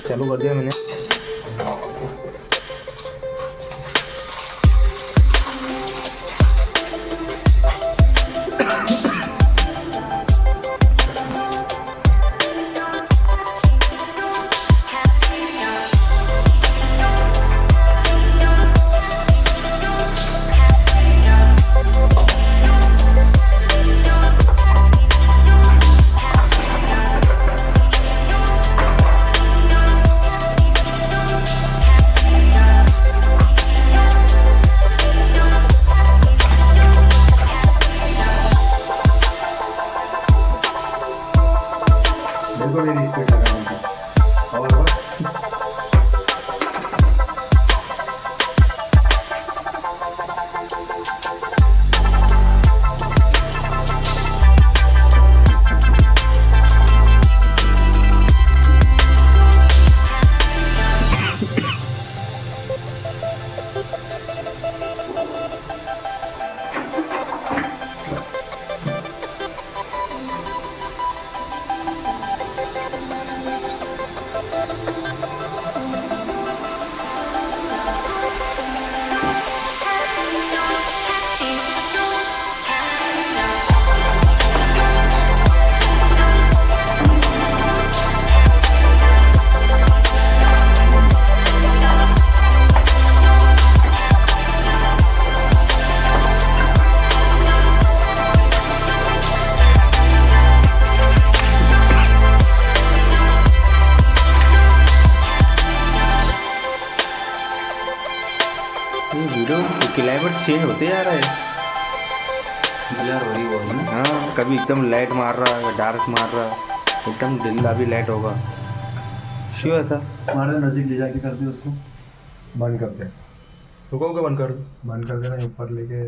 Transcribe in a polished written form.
चालू कर दिया मैंने। ये वीडियो क्लाइमेट चेंज होते जा रहा है यार वही वो है ना। हाँ, कभी एकदम लाइट मार रहा है, डार्क मार रहा है, एकदम ढीला भी लाइट होगा। क्यों ऐसा? हमारे नज़दीक ले जाके कर दे उसको, बंद कर दे, रुको, बंद कर दो। बंद कर देना ऊपर लेके।